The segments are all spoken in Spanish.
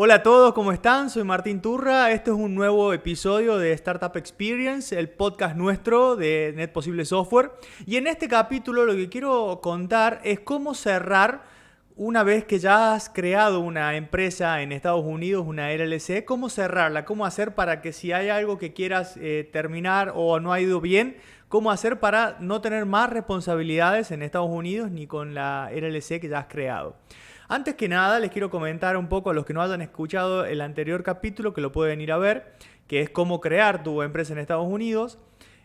Hola a todos, ¿cómo están? Soy Martín Turra. Este es un nuevo episodio de Startup Experience, el podcast nuestro de Net Posible Software. Y en este capítulo lo que quiero contar es cómo cerrar una vez que ya has creado una empresa en Estados Unidos, una LLC, cómo cerrarla, cómo hacer para que si hay algo que quieras terminar o no ha ido bien, cómo hacer para no tener más responsabilidades en Estados Unidos ni con la LLC que ya has creado. Antes que nada, les quiero comentar un poco a los que no hayan escuchado el anterior capítulo, que lo pueden ir a ver, que es cómo crear tu empresa en Estados Unidos.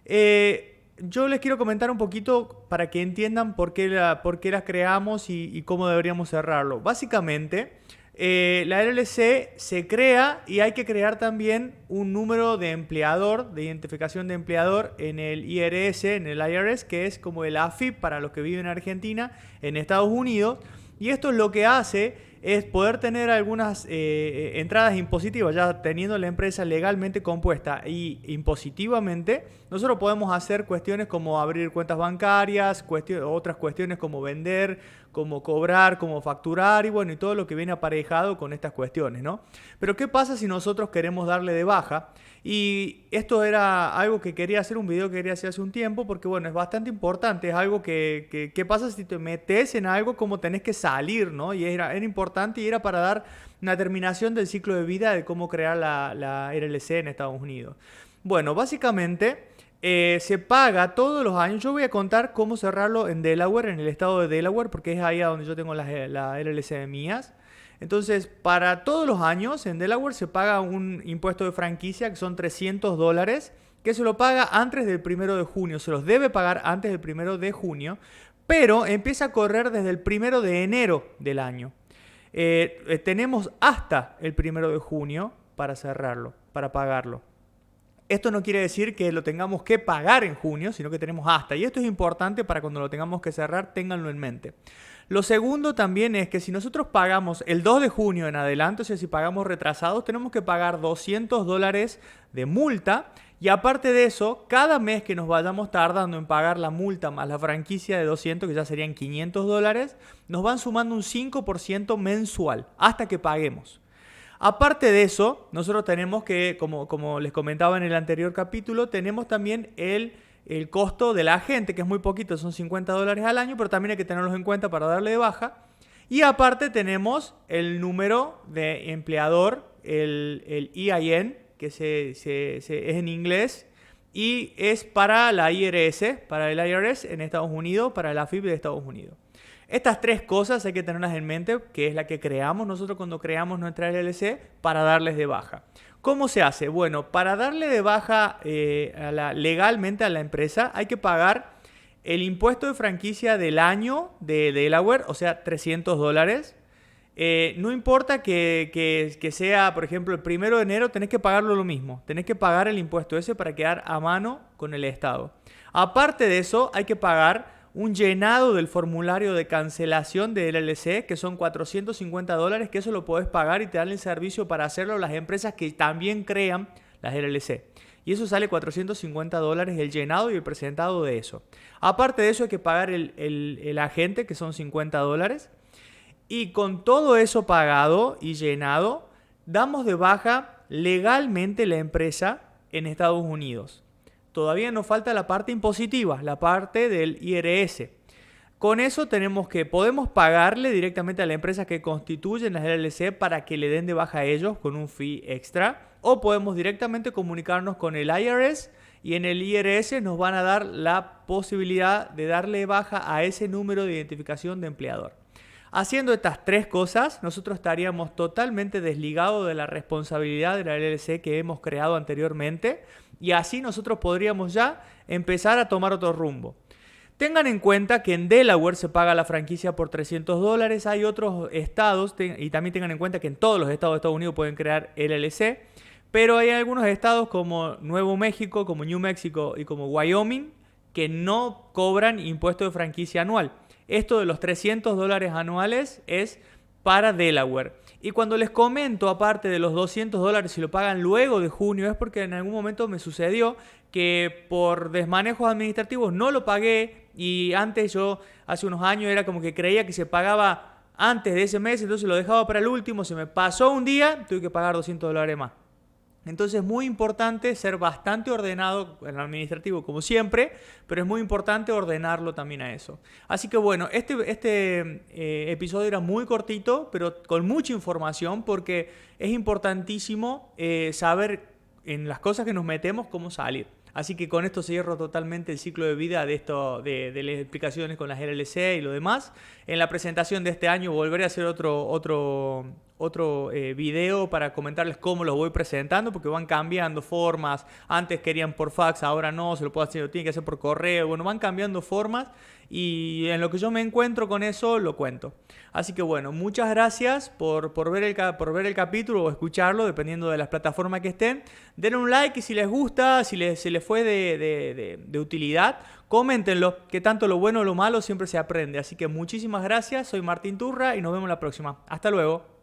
Yo les quiero comentar un poquito para que entiendan por qué la creamos y cómo deberíamos cerrarlo. Básicamente, la LLC se crea y hay que crear también un número de empleador, de identificación de empleador en el IRS, en el IRS, que es como el AFIP para los que viven en Argentina, en Estados Unidos. Y esto lo que hace es poder tener algunas entradas impositivas, ya teniendo la empresa legalmente compuesta y impositivamente, nosotros podemos hacer cuestiones como abrir cuentas bancarias, otras cuestiones como vender, como cobrar, como facturar y bueno, y todo lo que viene aparejado con estas cuestiones, ¿no? Pero ¿qué pasa si nosotros queremos darle de baja? Y esto era algo que quería hacer, un video que quería hacer hace un tiempo, porque bueno, es bastante importante, es algo ¿qué pasa si te metes en algo como tenés que salir, ¿no? Y era importante y era para dar una terminación del ciclo de vida de cómo crear la LLC en Estados Unidos. Bueno, básicamente se paga todos los años. Yo voy a contar cómo cerrarlo en Delaware, en el estado de Delaware, porque es ahí a donde yo tengo la LLC mías. Entonces, para todos los años en Delaware se paga un impuesto de franquicia que son $300, que se lo paga antes del 1 de junio. Se los debe pagar antes del 1 de junio, pero empieza a correr desde el 1 de enero del año. Tenemos hasta el 1 de junio para cerrarlo, para pagarlo. Esto no quiere decir que lo tengamos que pagar en junio, sino que tenemos hasta. Y esto es importante para cuando lo tengamos que cerrar, ténganlo en mente. Lo segundo también es que si nosotros pagamos el 2 de junio en adelante, o sea, si pagamos retrasados, tenemos que pagar $200 de multa. Y aparte de eso, cada mes que nos vayamos tardando en pagar la multa más la franquicia de 200, que ya serían $500, nos van sumando un 5% mensual hasta que paguemos. Aparte de eso, nosotros tenemos que, como les comentaba en el anterior capítulo, tenemos también el costo del agente, que es muy poquito, son $50 al año, pero también hay que tenerlos en cuenta para darle de baja. Y aparte tenemos el número de empleador, el EIN, que es en inglés, y es para la IRS, para el IRS en Estados Unidos, para la AFIP de Estados Unidos. Estas tres cosas hay que tenerlas en mente, que es la que creamos nosotros cuando creamos nuestra LLC para darles de baja. ¿Cómo se hace? Bueno, para darle de baja legalmente a la empresa hay que pagar el impuesto de franquicia del año de Delaware, o sea, $300. No importa que sea, por ejemplo, el 1 de enero, tenés que pagarlo lo mismo. Tenés que pagar el impuesto ese para quedar a mano con el Estado. Aparte de eso, hay que pagar un llenado del formulario de cancelación de LLC, que son $450, que eso lo podés pagar y te dan el servicio para hacerlo las empresas que también crean las LLC. Y eso sale $450 el llenado y el presentado de eso. Aparte de eso hay que pagar el agente, que son $50. Y con todo eso pagado y llenado, damos de baja legalmente la empresa en Estados Unidos. Todavía nos falta la parte impositiva, la parte del IRS. Con eso podemos pagarle directamente a la empresa que constituyen las LLC para que le den de baja a ellos con un fee extra. O podemos directamente comunicarnos con el IRS y en el IRS nos van a dar la posibilidad de darle baja a ese número de identificación de empleador. Haciendo estas tres cosas, nosotros estaríamos totalmente desligados de la responsabilidad de la LLC que hemos creado anteriormente y así nosotros podríamos ya empezar a tomar otro rumbo. Tengan en cuenta que en Delaware se paga la franquicia por $300, hay otros estados y también tengan en cuenta que en todos los estados de Estados Unidos pueden crear LLC, pero hay algunos estados como Nuevo México, como New Mexico y como Wyoming que no cobran impuesto de franquicia anual. Esto de los $300 anuales es para Delaware. Y cuando les comento, aparte de los $200 si lo pagan luego de junio, es porque en algún momento me sucedió que por desmanejos administrativos no lo pagué y antes yo, hace unos años, era como que creía que se pagaba antes de ese mes, entonces lo dejaba para el último, se me pasó un día, tuve que pagar $200 más. Entonces es muy importante ser bastante ordenado en lo administrativo como siempre, pero es muy importante ordenarlo también a eso. Así que bueno, este episodio era muy cortito, pero con mucha información porque es importantísimo saber en las cosas que nos metemos cómo salir. Así que con esto cierro totalmente el ciclo de vida de las explicaciones con las LLC y lo demás. En la presentación de este año volveré a hacer otro video para comentarles cómo los voy presentando, porque van cambiando formas. Antes querían por fax, ahora no, se lo puedo hacer, lo tienen que hacer por correo. Bueno, van cambiando formas y en lo que yo me encuentro con eso lo cuento. Así que bueno, muchas gracias por ver el capítulo o escucharlo, dependiendo de las plataformas que estén. Denle un like y si les gusta, si se les fue de utilidad, coméntenlo, que tanto lo bueno o lo malo siempre se aprende. Así que muchísimas gracias, soy Martín Turra y nos vemos la próxima. Hasta luego.